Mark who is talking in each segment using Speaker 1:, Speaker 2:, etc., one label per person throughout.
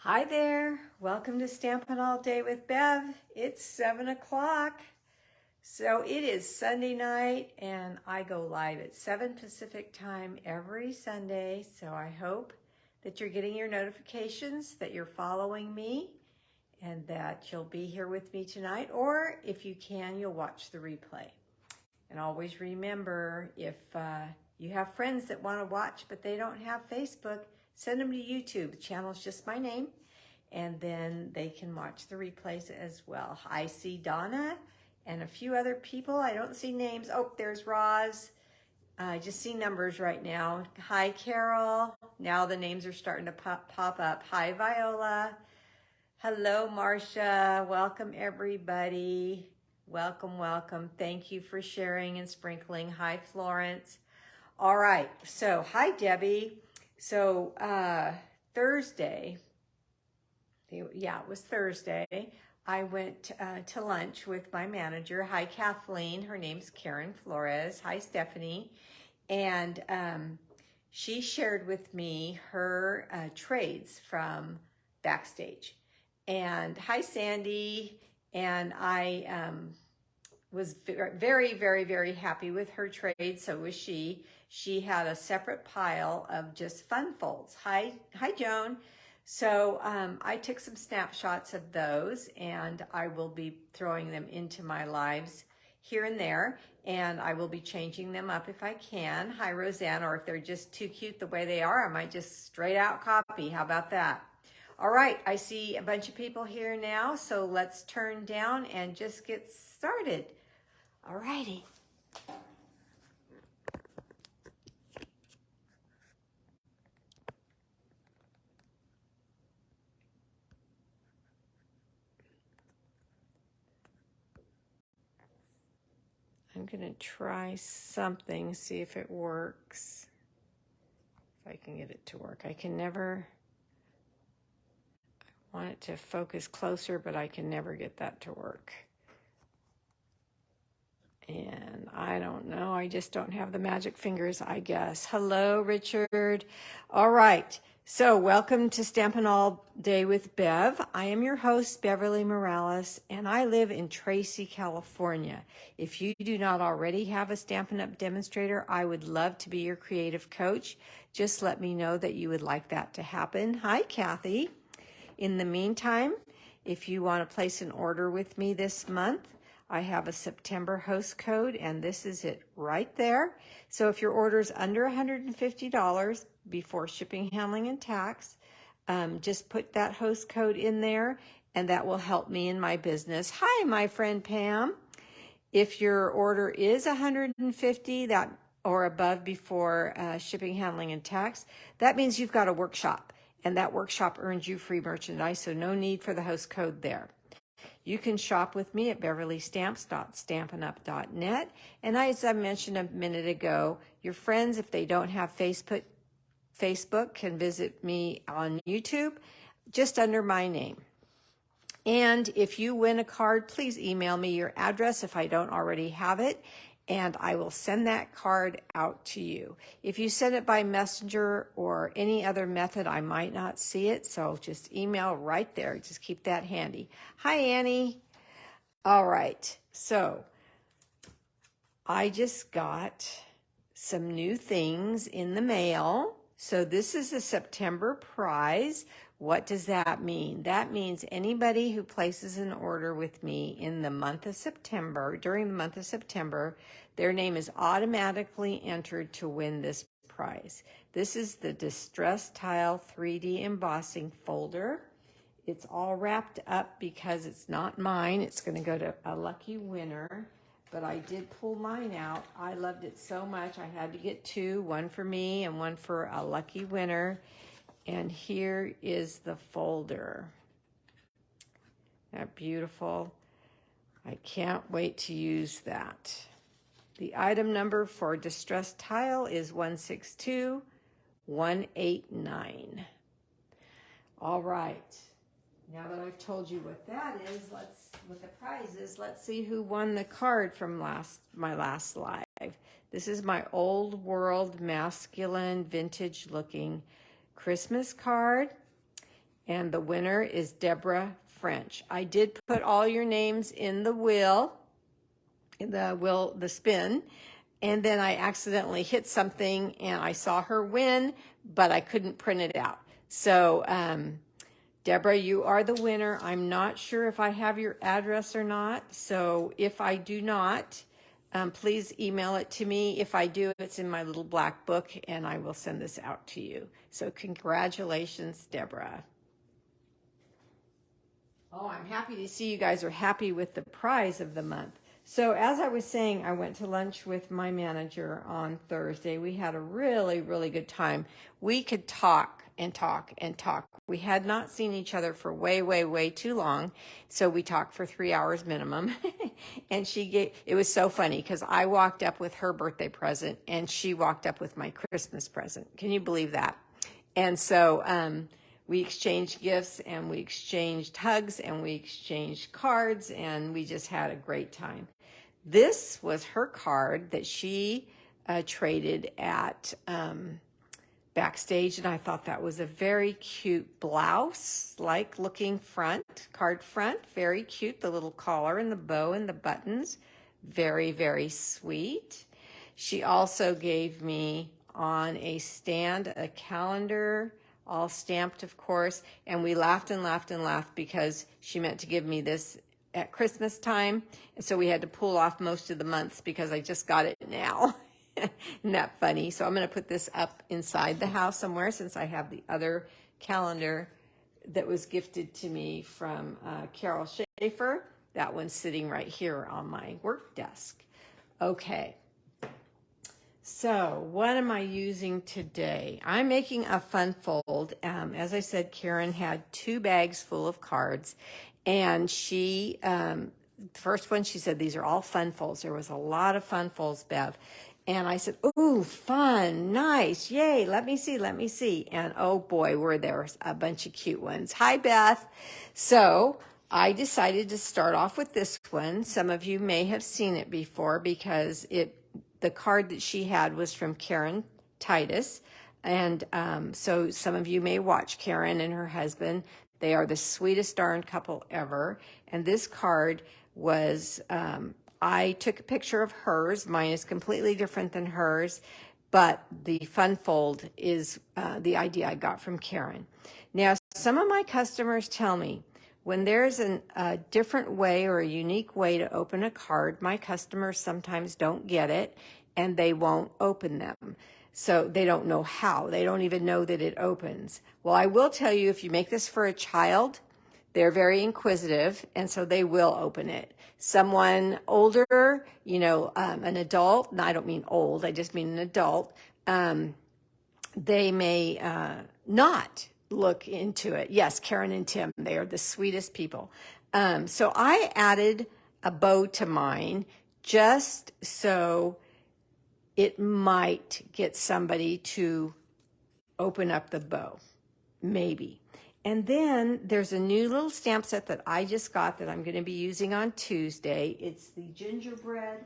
Speaker 1: Hi there, welcome to Stampin' All Day with Bev. It's 7 o'clock. So it is Sunday night and I go live at 7 Pacific time every Sunday. So I hope that you're getting your notifications, that you're following me, and that you'll be here with me tonight. Or if you can, you'll watch the replay. And always remember, if you have friends that want to watch but they don't have Facebook, send them to YouTube. The channel's just my name, and then they can watch the replays as well. I see Donna and a few other people. I don't see names. Oh, there's Roz. I just see numbers right now. Hi, Carol. Now the names are starting to pop up. Hi, Viola. Hello, Marcia. Welcome, everybody. Welcome, welcome. Thank you for sharing and sprinkling. Hi, Florence. All right. So, hi, Debbie. So, Thursday, yeah, it was Thursday, I went to lunch with my manager. Hi, Kathleen. Her name's Karen Flores. Hi, Stephanie. And she shared with me her trades from backstage. And hi, Sandy. And I was very, very, very happy with her trade. So was she. She had a separate pile of just fun folds. Hi, Joan. So I took some snapshots of those, and I will be throwing them into my lives here and there, and I will be changing them up if I can. Hi, Roseanne. Or if they're just too cute the way they are, I might just straight out copy. How about that? All right, I see a bunch of people here now, so let's turn down and just get started. All righty. I'm gonna try something, see if it works. If I can get it to work. I can never, I want it to focus closer, but I can never get that to work. And I don't know, I just don't have the magic fingers, I guess. Hello, Richard. All right, so welcome to Stampin' All Day with Bev. I am your host, Beverly Morales, and I live in Tracy, California. If you do not already have a Stampin' Up! Demonstrator, I would love to be your creative coach. Just let me know that you would like that to happen. Hi, Kathy. In the meantime, if you want to place an order with me this month, I have a September host code, and this is it right there. So if your order is under $150 before shipping, handling, and tax, just put that host code in there, and that will help me in my business. Hi, my friend Pam. If your order is $150 that or above before shipping, handling, and tax, that means you've got a workshop, and that workshop earns you free merchandise, so no need for the host code there. You can shop with me at beverlystamps.stampinup.net. And as I mentioned a minute ago, your friends, if they don't have Facebook, can visit me on YouTube just under my name. And if you win a card, please email me your address if I don't already have it, and I will send that card out to you. If you send it by messenger or any other method, I might not see it, so just email right there. Just keep that handy. Hi, Annie. All right, so I just got some new things in the mail. So this is a September prize. What does that mean? That means anybody who places an order with me in the month of September, during the month of September, their name is automatically entered to win this prize. This is the Distress Tile 3D embossing folder. It's all wrapped up because it's not mine. It's going to go to a lucky winner, but I did pull mine out. I loved it so much. I had to get two, one for me and one for a lucky winner. And here is the folder. Isn't that beautiful? I can't wait to use that. The item number for Distress Tile is 162189. All right. Now that I've told you what that is, what the prize is, let's see who won the card from my last live. This is my old world masculine vintage looking Christmas card, And the winner is Deborah French. I did put all your names in the wheel, the spin, and then I accidentally hit something and I saw her win, but I couldn't print it out. So, Deborah, you are the winner. I'm not sure if I have your address or not. So if I do not, please email it to me. If I do, it's in my little black book and I will send this out to you. So congratulations, Deborah. Oh, I'm happy to see you guys are happy with the prize of the month. So as I was saying, I went to lunch with my manager on Thursday. We had a really, really good time. We could talk and talk and talk. We had not seen each other for way, way, way too long. So we talked for 3 hours minimum. And it was so funny because I walked up with her birthday present and she walked up with my Christmas present. Can you believe that? And so, we exchanged gifts and we exchanged hugs and we exchanged cards and we just had a great time. This was her card that she traded at backstage, and I thought that was a very cute blouse-like looking card front. Very cute, the little collar and the bow and the buttons. Very, very sweet. She also gave me on a stand a calendar, all stamped, of course, and we laughed and laughed and laughed because she meant to give me this at Christmas time, and so we had to pull off most of the months because I just got it now. Isn't that funny? So I'm going to put this up inside the house somewhere since I have the other calendar that was gifted to me from Carol Schaefer. That one's sitting right here on my work desk. Okay. So what am I using today? I'm making a fun fold. As I said, Karen had 2 bags full of cards, and she, the first one, she said, these are all fun folds. There was a lot of fun folds, Bev. And I said, ooh, fun, nice, yay, let me see. And oh boy, were there a bunch of cute ones. Hi, Beth. So I decided to start off with this one. Some of you may have seen it before because the card that she had was from Karen Titus. And so some of you may watch Karen and her husband. They are the sweetest darn couple ever. And this card was, I took a picture of hers. Mine is completely different than hers, but the fun fold is the idea I got from Karen. Now, some of my customers tell me when there's a different way or a unique way to open a card, my customers sometimes don't get it and they won't open them. So they don't know how. They don't even know that it opens. Well, I will tell you, if you make this for a child, they're very inquisitive, and so they will open it. Someone older, an adult, and I don't mean old, I just mean an adult, they may not look into it. Yes, Karen and Tim, they are the sweetest people. So I added a bow to mine just so it might get somebody to open up the bow, maybe. And then there's a new little stamp set that I just got that I'm going to be using on Tuesday. It's the gingerbread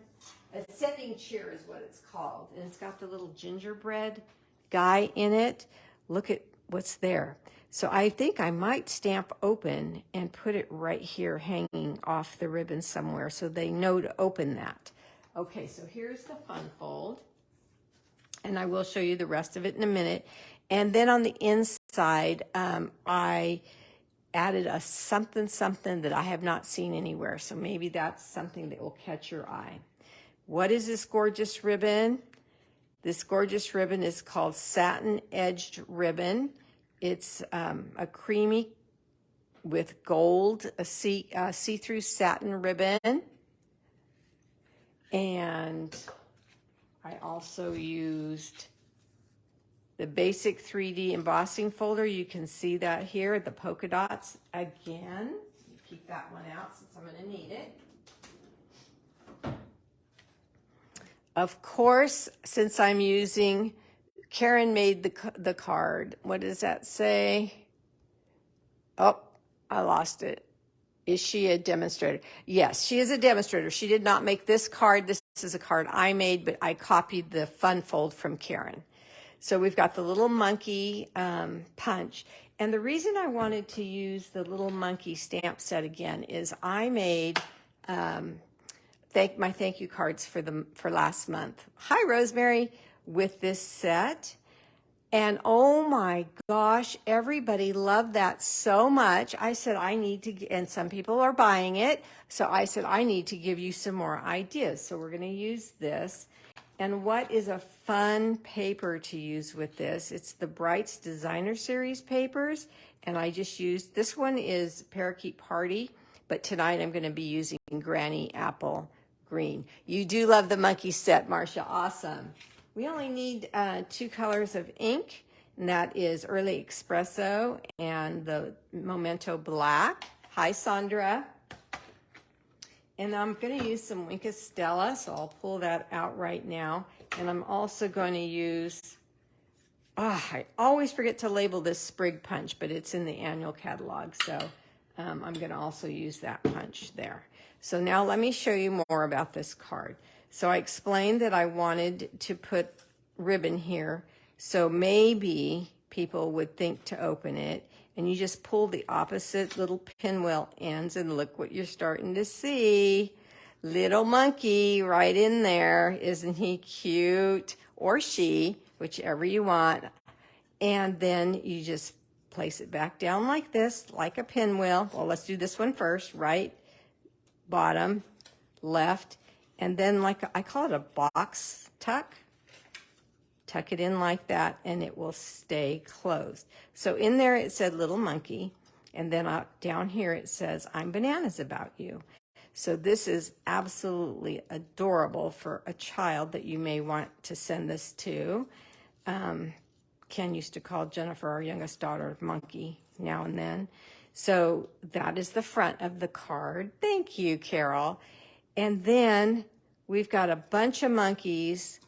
Speaker 1: ascending chair is what it's called. And it's got the little gingerbread guy in it. Look at what's there. So I think I might stamp open and put it right here hanging off the ribbon somewhere so they know to open that. Okay, so here's the fun fold. And I will show you the rest of it in a minute. And then on the inside, I added a something that I have not seen anywhere. So maybe that's something that will catch your eye. What is this gorgeous ribbon? This gorgeous ribbon is called Satin Edged Ribbon. It's a creamy with gold, a see-through satin ribbon. And I also used the basic 3D embossing folder. You can see that here, the polka dots again. Keep that one out since I'm going to need it. Of course, since I'm using, Karen made the card. What does that say? Oh, I lost it. Is she a demonstrator? Yes, she is a demonstrator. She did not make this card. This is a card I made, but I copied the fun fold from Karen. So we've got the little monkey punch. And the reason I wanted to use the little monkey stamp set again is I made my thank you cards for last month. Hi, Rosemary, with this set. And oh my gosh, everybody loved that so much. I said, I need to, and some people are buying it. So I said, I need to give you some more ideas. So we're going to use this. And what is a fun paper to use with this? It's the Brights Designer Series papers. And I just used, this one is Parakeet Party, but tonight I'm going to be using Granny Apple Green. You do love the monkey set, Marcia. Awesome. We only need 2 colors of ink, and that is Early Espresso and the Memento Black. Hi, Sandra. And I'm going to use some Wink Stella, so I'll pull that out right now. And I'm also going to use, I always forget to label this Sprig Punch, but it's in the annual catalog, so I'm going to also use that punch there. So now let me show you more about this card. So I explained that I wanted to put ribbon here, so maybe people would think to open it, and you just pull the opposite little pinwheel ends, and look what you're starting to see. Little monkey right in there. Isn't he cute? Or she, whichever you want. And then you just place it back down like this, like a pinwheel. Well, let's do this one first. Right, bottom, left. And then, like, I call it a box tuck. Tuck it in like that, and it will stay closed. So in there it said little monkey, and then down here it says, I'm bananas about you. So this is absolutely adorable for a child that you may want to send this to. Ken used to call Jennifer, our youngest daughter, Monkey now and then. So that is the front of the card. Thank you, Carol. And then we've got a bunch of monkeys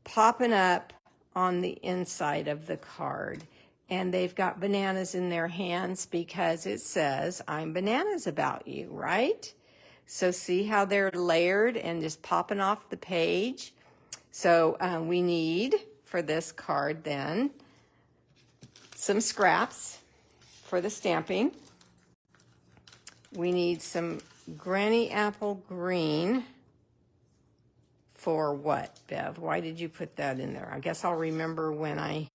Speaker 1: popping up on the inside of the card. And they've got bananas in their hands because it says, I'm bananas about you, right? So see how they're layered and just popping off the page? So we need, for this card then, some scraps for the stamping. We need some Granny Apple Green. For what, Bev? Why did you put that in there? I guess I'll remember when I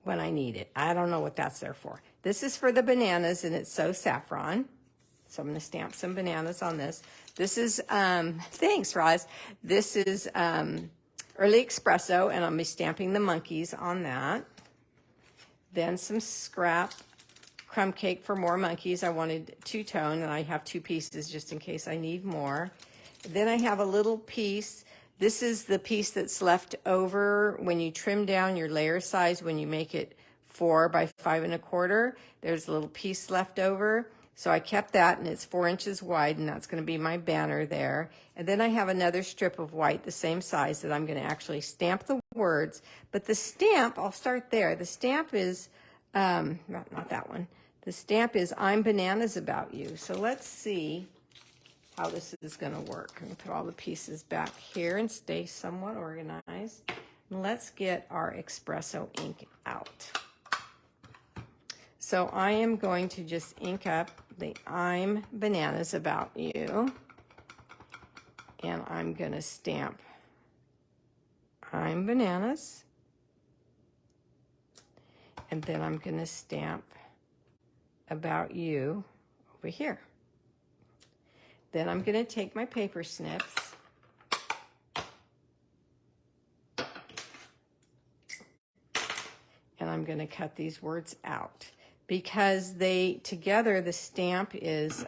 Speaker 1: need it. I don't know what that's there for. This is for the bananas, and it's so saffron. So I'm going to stamp some bananas on this. This is, thanks, Roz. This is Early Espresso, and I'll be stamping the monkeys on that. Then some scrap crumb cake for more monkeys. I wanted two-tone, and I have 2 pieces just in case I need more. Then I have a little piece. This is the piece that's left over when you trim down your layer size, when you make it 4 by 5 1/4. There's a little piece left over. So I kept that, and it's 4 inches wide, and that's going to be my banner there. And then I have another strip of white, the same size, that I'm going to actually stamp the words. But the stamp, I'll start there. The stamp is, not that one. The stamp is, I'm bananas about you. So let's see how this is going to work. I'm going to put all the pieces back here and stay somewhat organized. And let's get our Espresso ink out. So I am going to just ink up the I'm bananas about you. And I'm going to stamp I'm bananas. And then I'm going to stamp about you over here. Then I'm going to take my paper snips and I'm going to cut these words out because they together, the stamp is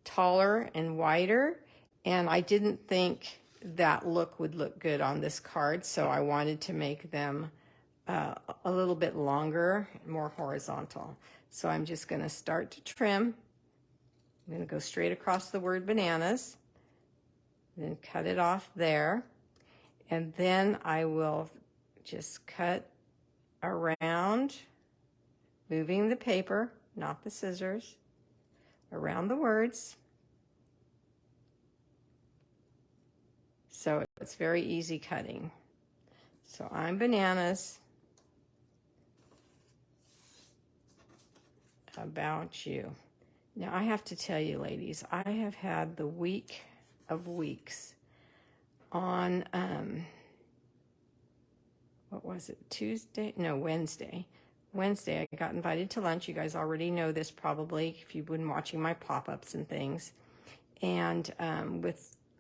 Speaker 1: taller and wider, and I didn't think that look would look good on this card, so I wanted to make them a little bit longer, more horizontal. So I'm just going to start to trim. I'm going to go straight across the word bananas, then cut it off there, and then I will just cut around, moving the paper, not the scissors, around the words. So it's very easy cutting. So I'm bananas about you. Now, I have to tell you, ladies, I have had the week of weeks on, what was it, Tuesday? No, Wednesday. Wednesday, I got invited to lunch. You guys already know this probably if you've been watching my pop-ups and things. And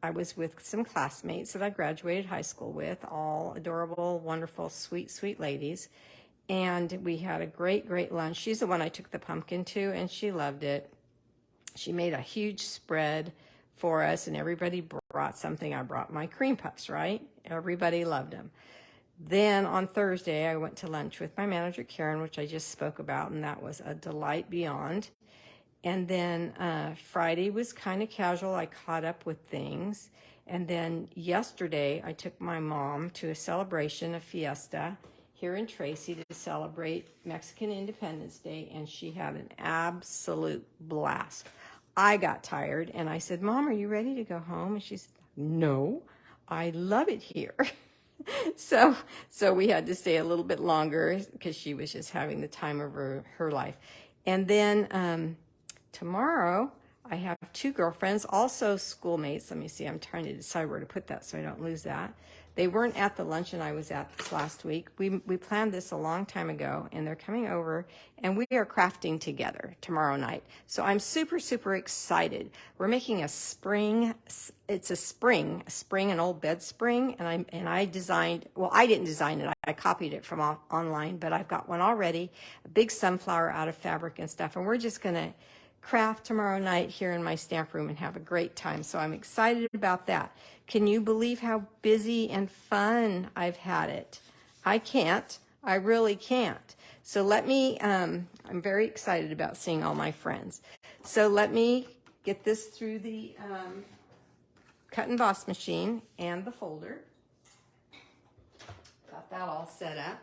Speaker 1: I was with some classmates that I graduated high school with, all adorable, wonderful, sweet, sweet ladies. And we had a great, great lunch. She's the one I took the pumpkin to, and she loved it. She made a huge spread for us, and everybody brought something. I brought my cream puffs, right? Everybody loved them. Then on Thursday, I went to lunch with my manager, Karen, which I just spoke about, and that was a delight beyond. And then Friday was kind of casual. I caught up with things. And then yesterday, I took my mom to a celebration, a fiesta, here in Tracy to celebrate Mexican Independence Day, and she had an absolute blast. I got tired, and I said, Mom, are you ready to go home? And she said, no, I love it here. So we had to stay a little bit longer because she was just having the time of her life. And then tomorrow, I have two girlfriends, also schoolmates. Let me see, I'm trying to decide where to put that so I don't lose that. They weren't at the luncheon I was at this last week. We planned this a long time ago, and they're coming over, and we are crafting together tomorrow night. So I'm super, super excited. We're making a spring. It's a spring, an old bed spring, and I designed, well, I didn't design it. I copied it from online, but I've got one already, a big sunflower out of fabric and stuff, and we're just going to craft tomorrow night here in my stamp room and have a great time. So I'm excited about that. Can you believe how busy and fun I've had it? I can't. I really can't. So let me, I'm very excited about seeing all my friends. So let me get this through the cut and emboss machine and the folder. Got that all set up.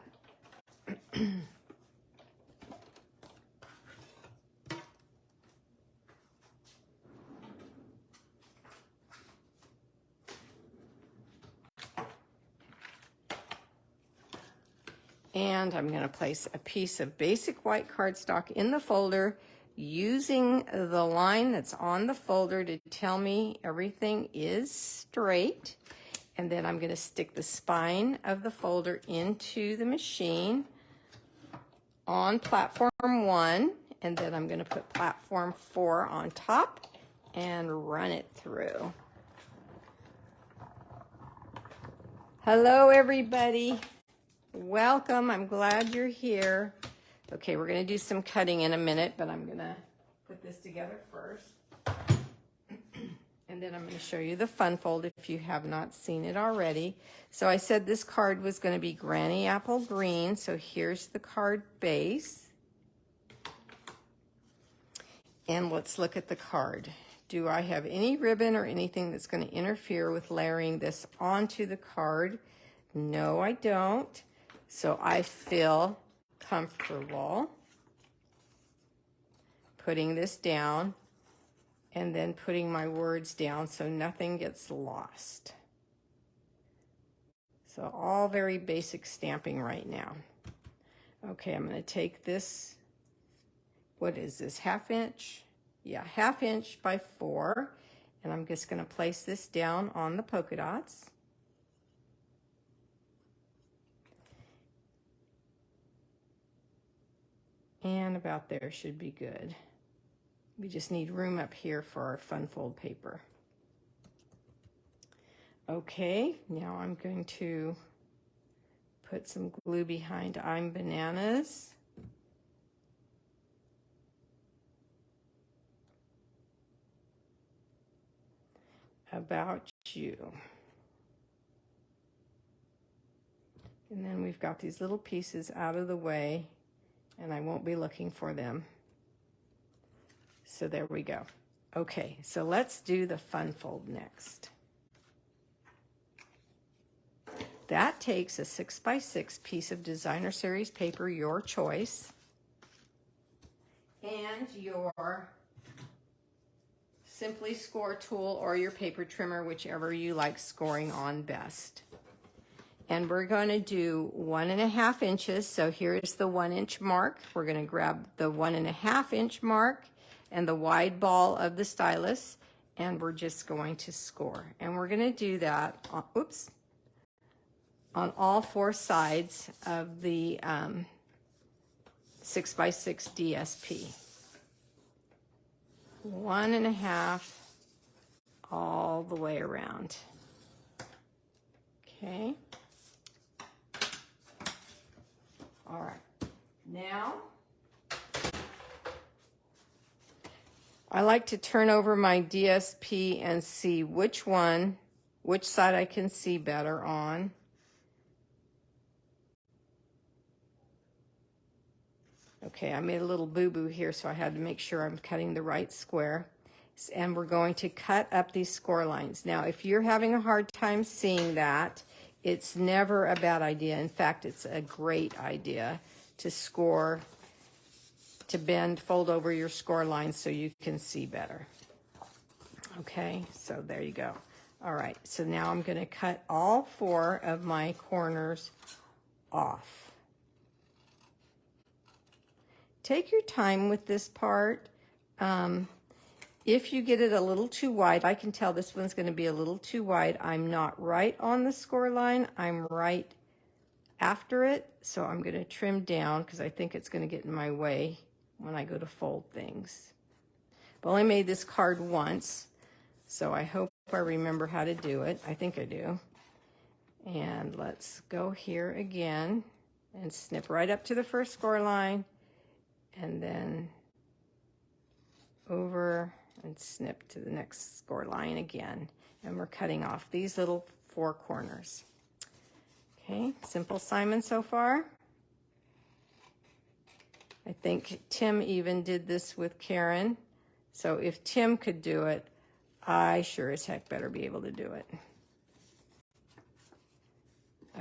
Speaker 1: And I'm going to place a piece of basic white cardstock in the folder using the line that's on the folder to tell me everything is straight. And then I'm going to stick the spine of the folder into the machine on platform 1. And then I'm going to put platform 4 on top and run it through. Hello, everybody. Welcome. I'm glad you're here. Okay, we're going to do some cutting in a minute, but I'm going to put this together first. And then I'm going to show you the fun fold if you have not seen it already. So I said this card was going to be Granny Apple Green. So here's the card base. And let's look at the card. Do I have any ribbon or anything that's going to interfere with layering this onto the card? No, I don't. So I feel comfortable putting this down and then putting my words down so nothing gets lost. So all very basic stamping right now. Okay, I'm going to take this, what is this, 1/2 inch? Yeah, 1/2 inch by 4, and I'm just going to place this down on the polka dots. And about there should be good. We just need room up here for our fun fold paper. Okay, now I'm going to put some glue behind I'm Bananas. About you. And then we've got these little pieces out of the way, and I won't be looking for them. So there we go. Okay, so let's do the fun fold next. That takes a 6x6 piece of designer series paper, your choice, and your Simply Score tool or your paper trimmer, whichever you like scoring on best. and we're going to do 1.5 inches. So here's the 1 inch mark. We're going to grab the 1.5 inch mark and the wide ball of the stylus, and we're just going to score. And we're going to do that on, on all 4 sides of the 6x6 DSP. 1.5 all the way around. Okay. All right. Now, I like to turn over my DSP and see which side I can see better on. Okay, I made a little boo-boo here, so I had to make sure I'm cutting the right square. And we're going to cut up these score lines. Now, if you're having a hard time seeing that, it's never a bad idea. In fact, it's a great idea to score, to bend, fold over your score lines so you can see better. Okay, so there you go. All right, so now I'm going to cut all 4 of my corners off. Take your time with this part. If you get it a little too wide, I can tell this one's going to be a little too wide. I'm not right on the score line. I'm right after it. So I'm going to trim down because I think it's going to get in my way when I go to fold things. I've only made this card once, so I hope I remember how to do it. I think I do. And let's go here again and snip right up to the first score line, and then over and snip to the next score line again. And we're cutting off these little 4 corners. Okay, simple Simon so far. I think Tim even did this with Karen. So if Tim could do it, I sure as heck better be able to do it.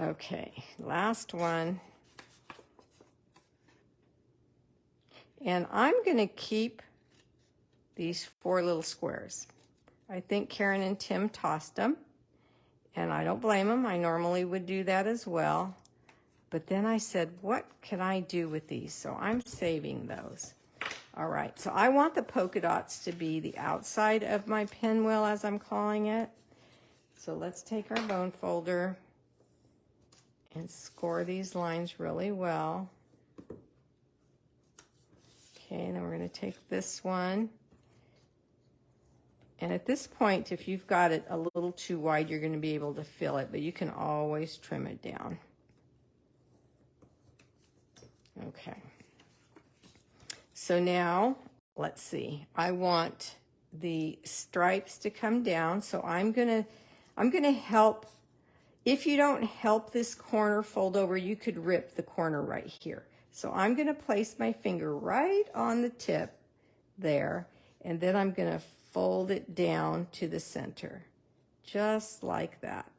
Speaker 1: Okay, last one. And I'm going to keep these 4 little squares. I think Karen and Tim tossed them, and I don't blame them. I normally would do that as well. But then I said, what can I do with these? So I'm saving those. All right, so I want the polka dots to be the outside of my pinwheel, as I'm calling it. So let's take our bone folder and score these lines really well. Okay, and then we're going to take this one. And at this point, if you've got it a little too wide, you're going to be able to fill it, but you can always trim it down. Okay. So now, let's see. I want the stripes to come down, so I'm going to help. If you don't help this corner fold over, you could rip the corner right here. So I'm going to place my finger right on the tip there, and then I'm going to fold it down to the center, just like that.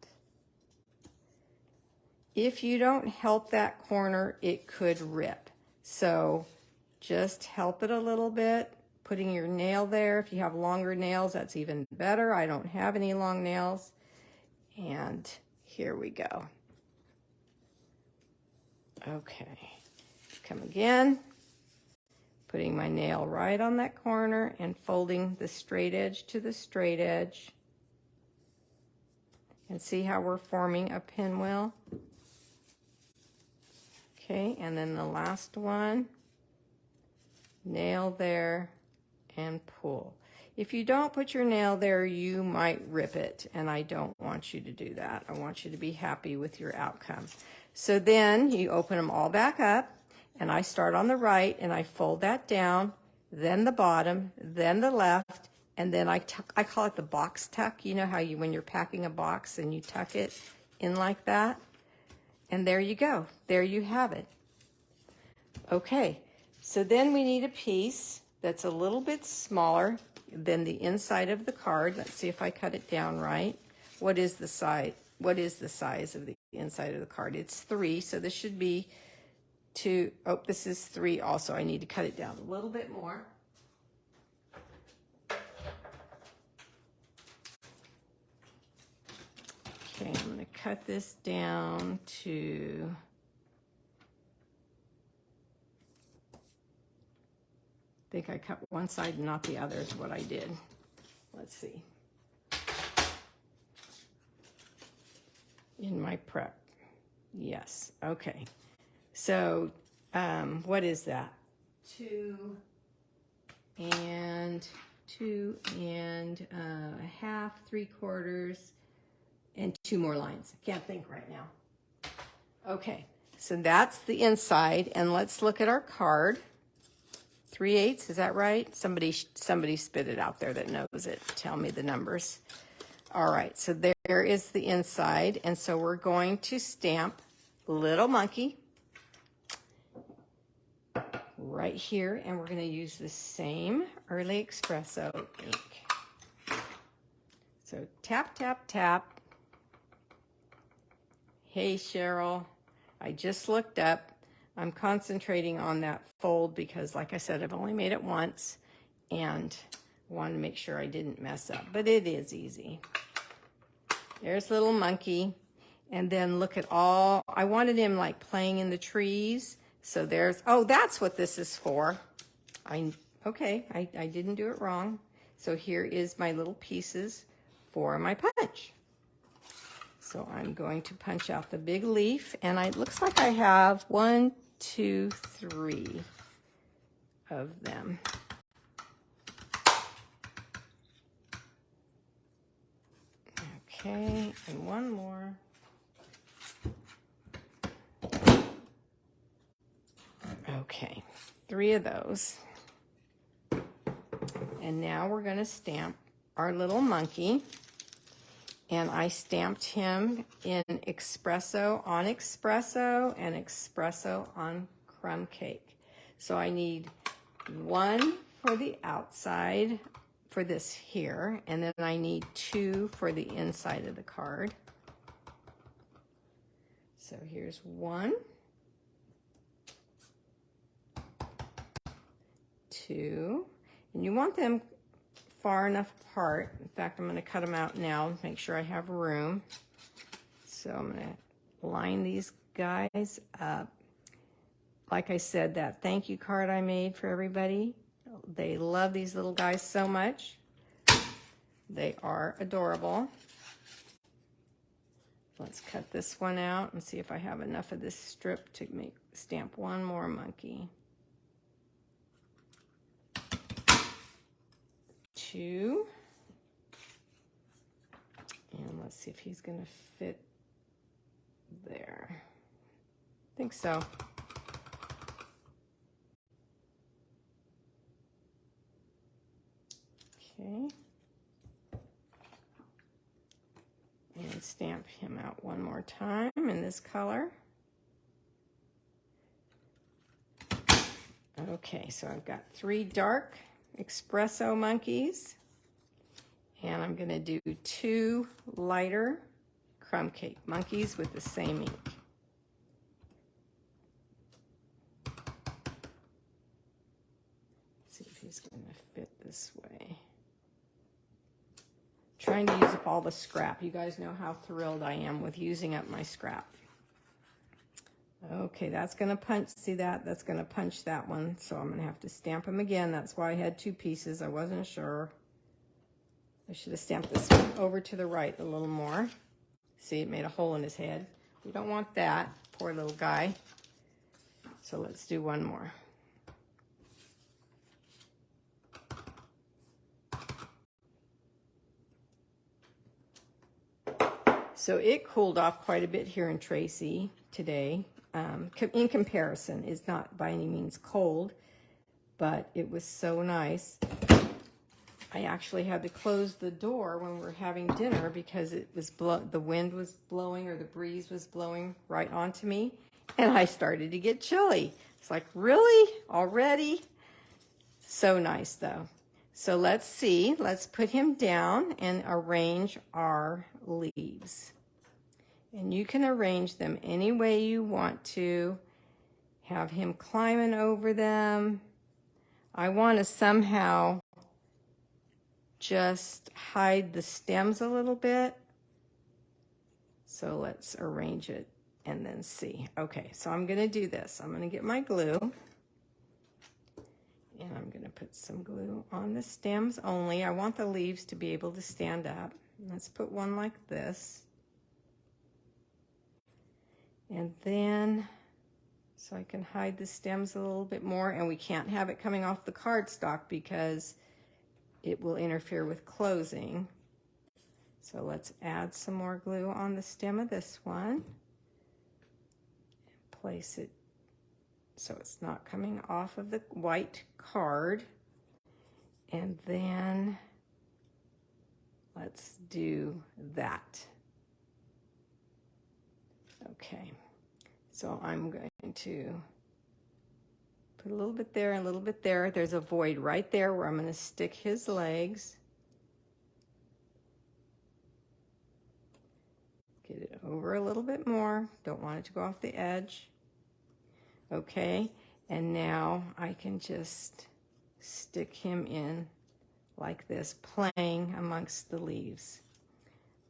Speaker 1: If you don't help that corner, it could rip. So just help it a little bit, putting your nail there. If you have longer nails, that's even better. I don't have any long nails. And here we go. Okay. Come again, putting my nail right on that corner and folding the straight edge to the straight edge. And see how we're forming a pinwheel? Okay, and then the last one, nail there and pull. If you don't put your nail there, you might rip it, and I don't want you to do that. I want you to be happy with your outcome. So then you open them all back up, and I start on the right, and I fold that down, then the bottom, then the left, and then I call it the box tuck. You know how when you're packing a box and you tuck it in like that? And there you go. There you have it. Okay, so then we need a piece that's a little bit smaller than the inside of the card. Let's see if I cut it down right. What is the size? What is the size of the inside of the card? It's 3, so this should be 2. Oh, this is 3 also. I need to cut it down a little bit more. Okay, I'm going to cut this down to I think I cut one side and not the other is what I did. Let's see. In my prep. Yes, okay. So, what is that? Two and a half, 3/4, and 2 more lines. I can't think right now. Okay, so that's the inside, and let's look at our card. 3/8, is that right? Somebody spit it out there that knows it. Tell me the numbers. All right, so there is the inside, and so we're going to stamp Little Monkey right here, and we're going to use the same Early Espresso ink. So tap, tap, tap. Hey, Cheryl, I just looked up. I'm concentrating on that fold because, like I said, I've only made it once and wanted to make sure I didn't mess up, but it is easy. There's Little Monkey. And then look at all, I wanted him like playing in the trees. So there's, oh, that's what this is for. I didn't do it wrong. So here is my little pieces for my punch. So I'm going to punch out the big leaf, and it looks like I have 1, 2, 3 of them. Okay, and one more. Okay, 3 of those. And now we're going to stamp our Little Monkey. And I stamped him in espresso on espresso and espresso on crumb cake. So I need 1 for the outside for this here, and then I need 2 for the inside of the card. So here's 1, 2, and you want them far enough apart. In fact, I'm going to cut them out now, make sure I have room. So I'm going to line these guys up. Like I said, that thank you card I made for everybody, they love these little guys so much. They are adorable. Let's cut this one out and see if I have enough of this strip to stamp one more monkey. 2. And let's see if he's going to fit there. I think so. Okay. And stamp him out one more time in this color. Okay, so I've got 3 dark espresso monkeys, and I'm going to do 2 lighter crumb cake monkeys with the same ink. Let's see if he's going to fit this way. Trying to use up all the scrap. You guys know how thrilled I am with using up my scrap. Okay, that's going to punch. See that? That's going to punch that one. So I'm going to have to stamp them again. That's why I had 2 pieces. I wasn't sure. I should have stamped this one over to the right a little more. See, it made a hole in his head. We don't want that. Poor little guy. So let's do one more. So it cooled off quite a bit here in Tracy today. In comparison, it's not by any means cold, but it was so nice. I actually had to close the door when we were having dinner because it was the wind was blowing, or the breeze was blowing right onto me, and I started to get chilly. It's like, really? Already? So nice though. So let's see, let's put him down and arrange our leaves. And you can arrange them any way you want to. Have him climbing over them. I want to somehow just hide the stems a little bit. So let's arrange it and then see. Okay, so I'm gonna do this. I'm gonna get my glue, and I'm gonna put some glue on the stems only. I want the leaves to be able to stand up. Let's put one like this. And then, so I can hide the stems a little bit more, and we can't have it coming off the cardstock because it will interfere with closing. So let's add some more glue on the stem of this one. And place it so it's not coming off of the white card. And then let's do that. Okay, so I'm going to put a little bit there and a little bit there. There's a void right there where I'm going to stick his legs. Get it over a little bit more. Don't want it to go off the edge. Okay, and now I can just stick him in like this, playing amongst the leaves.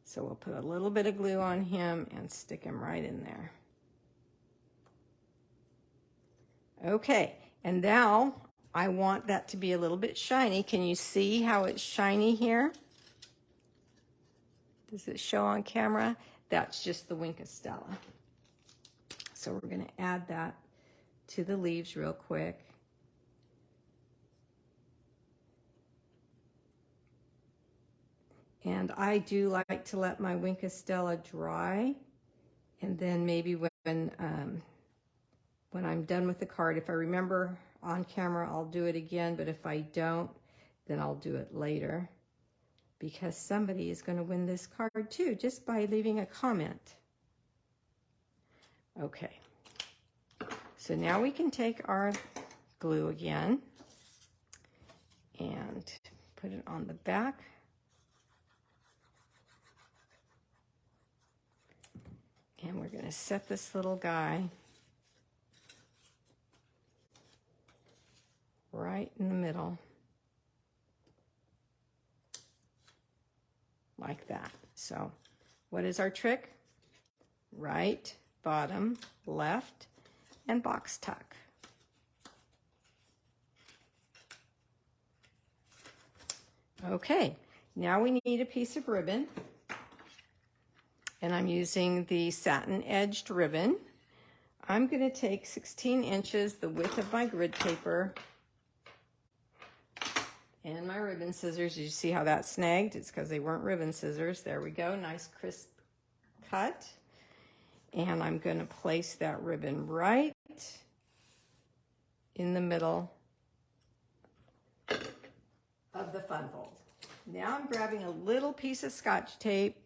Speaker 1: So we'll put a little bit of glue on him and stick him right in there. Okay, and now I want that to be a little bit shiny. Can you see how it's shiny here? Does it show on camera? That's just the Wink of Stella. So we're going to add that to the leaves real quick. And I do like to let my Wink of Stella dry, and then maybe when I'm done with the card, if I remember on camera, I'll do it again, but if I don't, then I'll do it later, because somebody is going to win this card too, just by leaving a comment. Okay, so now we can take our glue again and put it on the back. And we're going to set this little guy right in the middle, like that. So what is our trick? Right, bottom, left, and box tuck. Okay, now we need a piece of ribbon. And I'm using the satin edged ribbon. I'm going to take 16 inches, the width of my grid paper, and my ribbon scissors. Did you see how that snagged? It's because they weren't ribbon scissors. There we go, nice crisp cut. And I'm going to place that ribbon right in the middle of the fun fold. Now I'm grabbing a little piece of Scotch tape,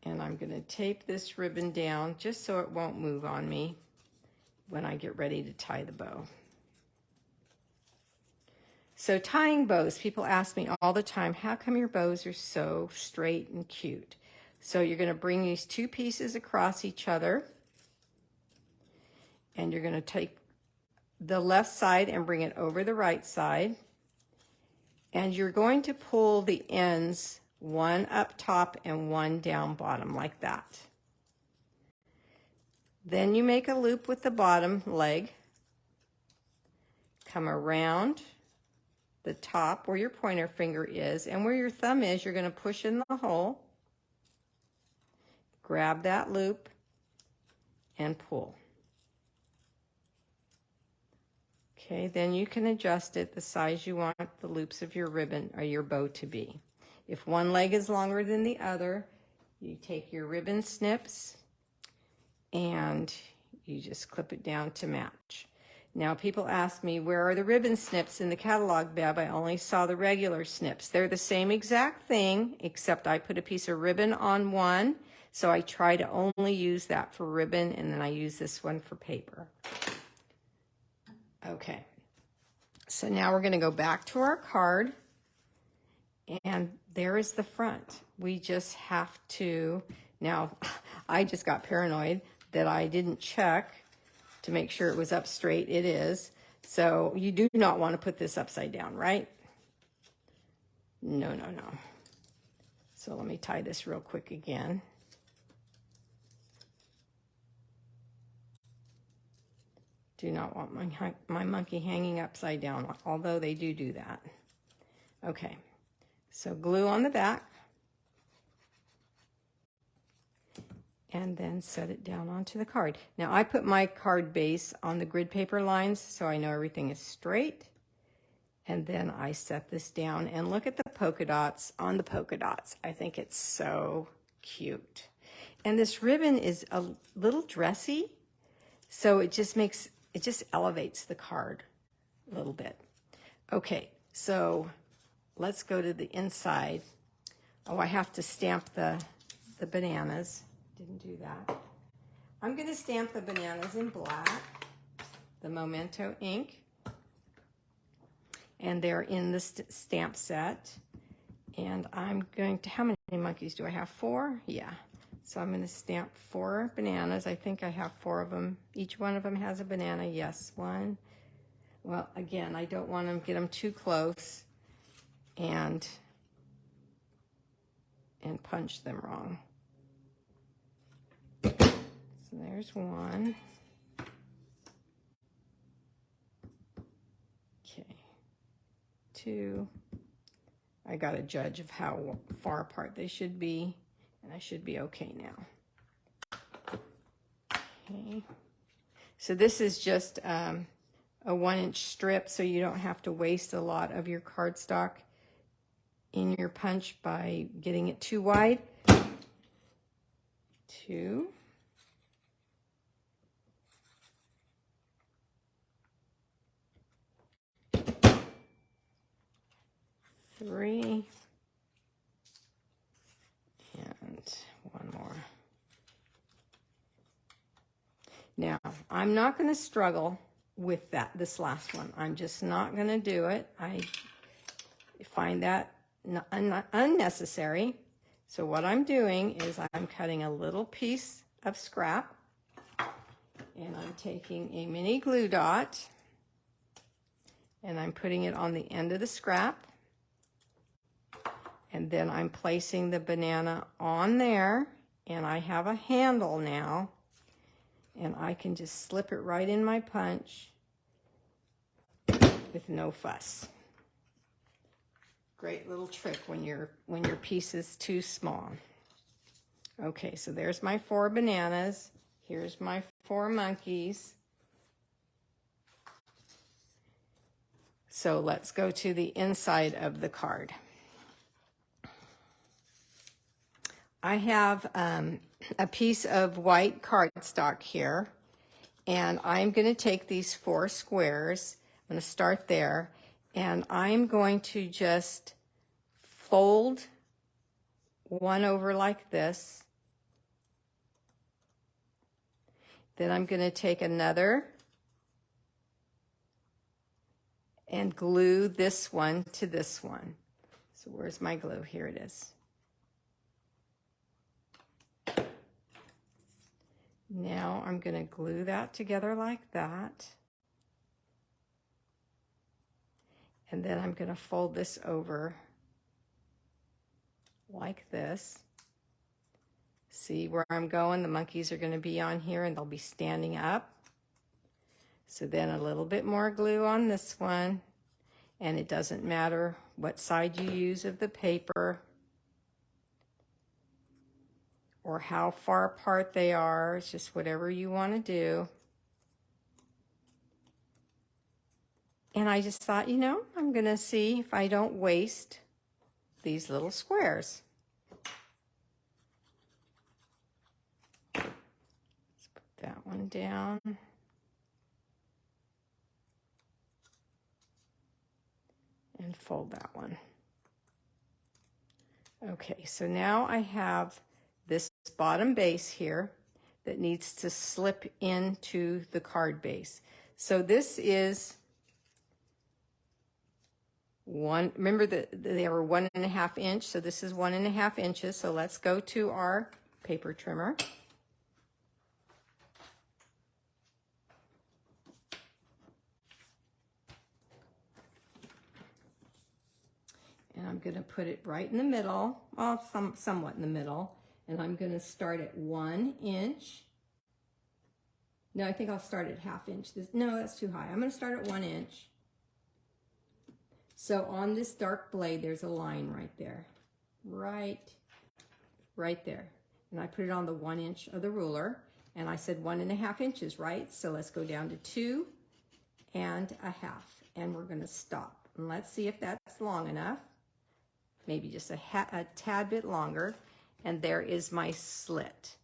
Speaker 1: and I'm going to tape this ribbon down just so it won't move on me when I get ready to tie the bow. So tying bows, people ask me all the time, how come your bows are so straight and cute? So you're going to bring these two pieces across each other, and you're going to take the left side and bring it over the right side, and you're going to pull the ends, one up top and one down bottom, like that. Then you make a loop with the bottom leg, come around the top where your pointer finger is, and where your thumb is, you're going to push in the hole, grab that loop, and pull. Okay, then you can adjust it the size you want the loops of your ribbon or your bow to be. If one leg is longer than the other, you take your ribbon snips and you just clip it down to match. Now people ask me, where are the ribbon snips in the catalog, Bev? I only saw the regular snips. They're the same exact thing, except I put a piece of ribbon on one, so I try to only use that for ribbon, and then I use this one for paper. Okay, so now we're going to go back to our card, and there is the front. We just have to, now I just got paranoid that I didn't check to make sure it was up straight. It is. So you do not want to put this upside down, right? No, no, no. So let me tie this real quick again. Do not want my monkey hanging upside down, although they do that. Okay, so glue on the back. And then set it down onto the card. Now I put my card base on the grid paper lines so I know everything is straight. And then I set this down and look at the polka dots on the polka dots. I think it's so cute. And this ribbon is a little dressy, so it just elevates the card a little bit. Okay, so let's go to the inside. Oh, I have to stamp the bananas. Didn't do that. I'm going to stamp the bananas in black, the Memento ink, and they're in the stamp set. And I'm going to, how many monkeys do I have? 4? Yeah. So I'm going to stamp 4 bananas. I think I have 4 of them. Each one of them has a banana. Yes, 1. Well, again, I don't want to get them too close and punch them wrong. So there's 1. Okay. 2. I got a judge of how far apart they should be, and I should be okay now. Okay. So this is just a 1-inch strip, so you don't have to waste a lot of your cardstock in your punch by getting it too wide. 2. 3. And 1 more. Now, I'm not going to struggle with this last one. I'm just not going to do it. I find that unnecessary. So what I'm doing is I'm cutting a little piece of scrap, and I'm taking a mini glue dot, and I'm putting it on the end of the scrap, and then I'm placing the banana on there, and I have a handle now, and I can just slip it right in my punch with no fuss. Great little trick when your piece is too small. Okay, so there's my 4 bananas. Here's my 4 monkeys. So let's go to the inside of the card. I have a piece of white cardstock here, and I'm going to take these 4 squares. I'm going to start there, and I'm going to just fold one over like this. Then I'm going to take another and glue this one to this one. So where's my glue? Here it is. Now I'm going to glue that together like that. And then I'm going to fold this over like this. See where I'm going? The monkeys are going to be on here and they'll be standing up. So then a little bit more glue on this one. And it doesn't matter what side you use of the paper or how far apart they are. It's just whatever you want to do. And I just thought, you know, I'm going to see if I don't waste these little squares. Let's put that one down. And fold that one. Okay, so now I have this bottom base here that needs to slip into the card base. So this is remember that they were 1.5 inch, so this is 1.5 inches. So let's go to our paper trimmer. And I'm going to put it right in the middle, well, somewhat in the middle. And I'm going to start at 1 inch.
Speaker 2: No, I think I'll start at 1/2 inch. No, that's too high. I'm going to start at 1 inch. So on this dark blade, there's a line right there. Right there. And I put it on the 1 inch of the ruler. And I said 1.5 inches, right? So let's go down to 2 1/2. And we're going to stop. And let's see if that's long enough. Maybe just a tad bit longer. And there is my slit.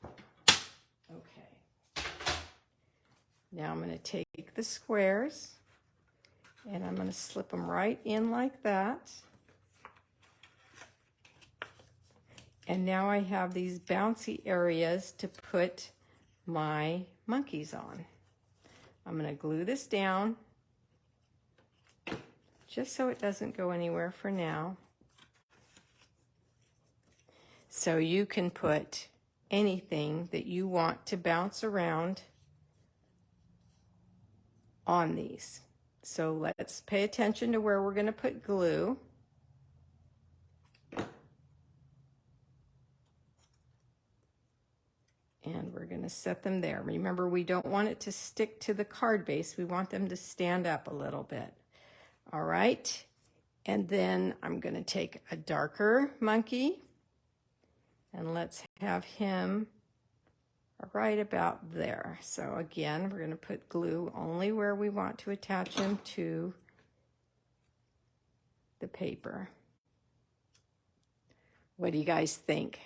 Speaker 2: Okay. Now I'm going to take the squares and I'm going to slip them right in like that. And now I have these bouncy areas to put my monkeys on. I'm going to glue this down just so it doesn't go anywhere for now. So you can put anything that you want to bounce around on these. So let's pay attention to where we're going to put glue. And we're going to set them there. Remember, we don't want it to stick to the card base. We want them to stand up a little bit. All right. And then I'm going to take a darker monkey. And let's have him right about there. So again, we're going to put glue only where we want to attach him to the paper. What do you guys think?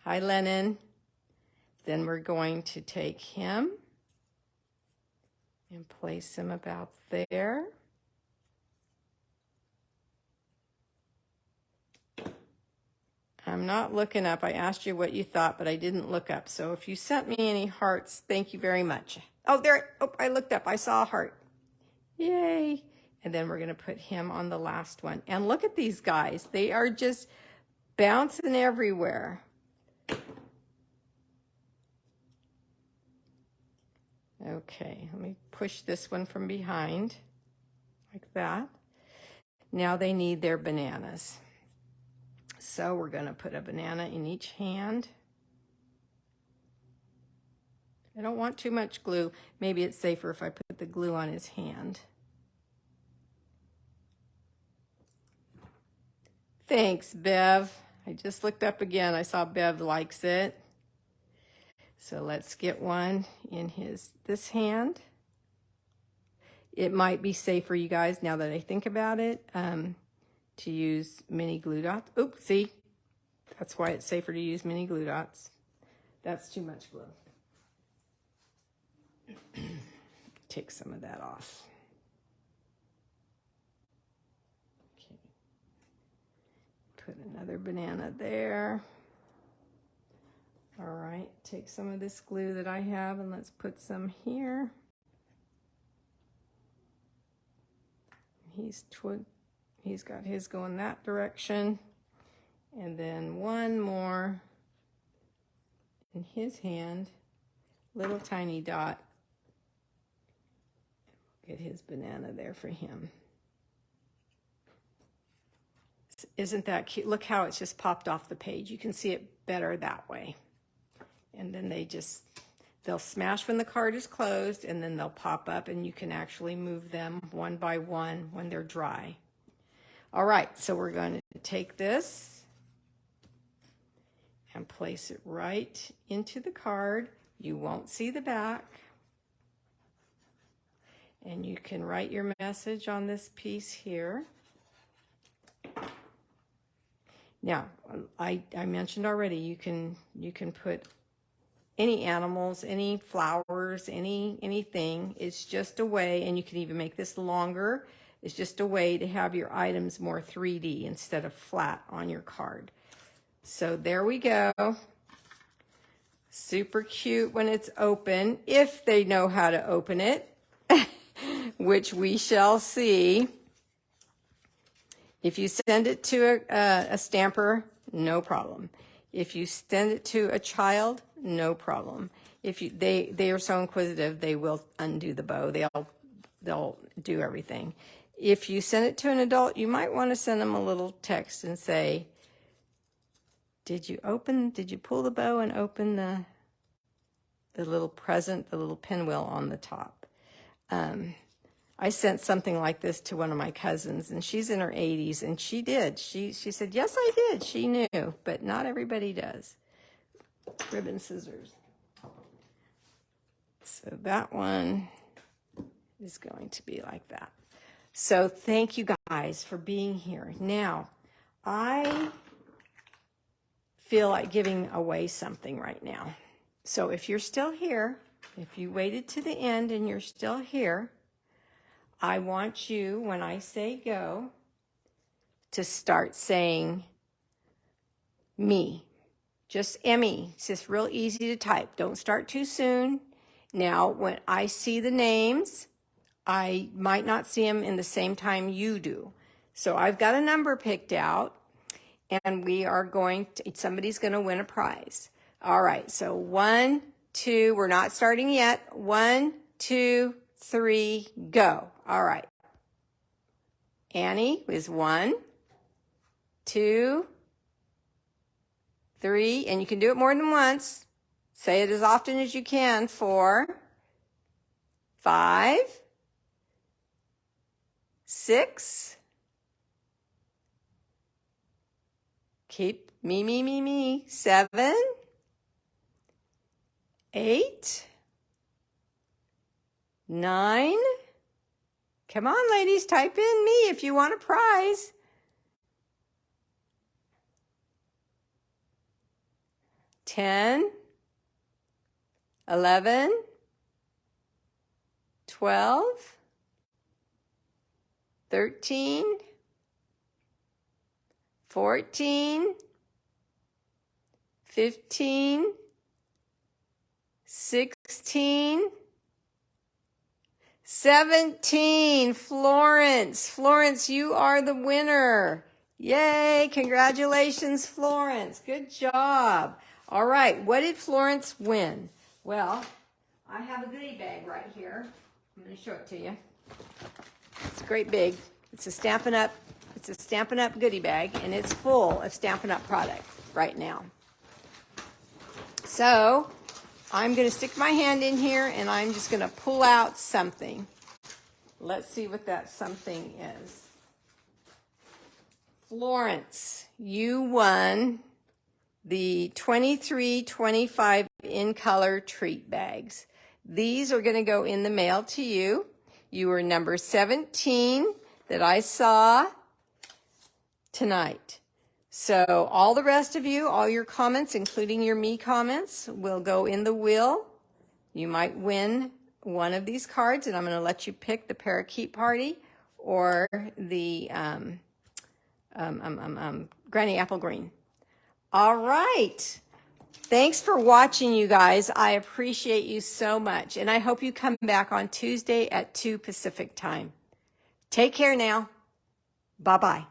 Speaker 2: Hi, Lennon. Then we're going to take him and place him about there. I'm not looking up. I asked you what you thought, but I didn't look up. So if you sent me any hearts, thank you very much. Oh, there. Oh, I looked up. I saw a heart. Yay. And then we're going to put him on the last one. And look at these guys. They are just bouncing everywhere. Okay, let me push this one from behind, like that. Now they need their bananas. So we're going to put a banana in each hand. I don't want too much glue. Maybe it's safer if I put the glue on his hand. Thanks, Bev. I just looked up again. I saw Bev likes it. So let's get one in this hand. It might be safer, you guys, now that I think about it, to use mini glue dots. Oops, see? That's why it's safer to use mini glue dots. That's too much glue. Take some of that off. Okay. Put another banana there. All right, take some of this glue that I have and let's put some here. He's got his going that direction. And then one more in his hand, little tiny dot. Get his banana there for him. Isn't that cute? Look how it's just popped off the page. You can see it better that way. And then they'll smash when the card is closed, and then they'll pop up, and you can actually move them one by one when they're dry. All right, so we're going to take this and place it right into the card. You won't see the back. And you can write your message on this piece here. Now, I mentioned already, you can put any animals, any flowers, anything. It's just a way, and you can even make this longer. It's just a way to have your items more 3D instead of flat on your card. So there we go. Super cute when it's open, if they know how to open it, which we shall see. If you send it to a stamper, no problem. If you send it to a child, no problem. If they are so inquisitive, they will undo the bow. They'll do everything. If you send it to an adult, you might want to send them a little text and say, did you pull the bow and open the little present, the little pinwheel on the top. I sent something like this to one of my cousins, and she's in her 80s, and she did. She said, yes, I did. She knew, but not everybody does. Ribbon scissors. So that one is going to be like that. So thank you guys for being here. Now, I feel like giving away something right now. So if you're still here, if you waited to the end and you're still here, I want you, when I say go, to start saying me. Just M-E. It's just real easy to type. Don't start too soon. Now, when I see the names, I might not see them in the same time you do. So I've got a number picked out, and we are going to, somebody's going to win a prize. All right, so 1, 2, we're not starting yet. 1, 2, 3, go. All right. Annie is 1, 2, 3, and you can do it more than once. Say it as often as you can. 4, 5, 6. Keep me. 7, 8, 9. Come on, ladies, type in me if you want a prize. 10, 11, 12, 13, 14, 15, 16, 17. Florence, you are the winner. Yay, congratulations, Florence. Good job. All right, what did Florence win? Well, I have a goodie bag right here. I'm going to show it to you. It's great big. It's a Stampin' Up goodie bag, and it's full of Stampin' Up product right now. So I'm going to stick my hand in here, and I'm just going to pull out something. Let's see what that something is. Florence, you won the 23-25 in color treat bags. These are going to go in the mail to you. You were number 17 that I saw tonight. So all the rest of you, all your comments, including your me comments, will go in the wheel. You might win one of these cards, and I'm going to let you pick the Parakeet Party or the Granny Apple Green. All right. Thanks for watching, you guys. I appreciate you so much, and I hope you come back on Tuesday at 2 Pacific time. Take care now. Bye-bye.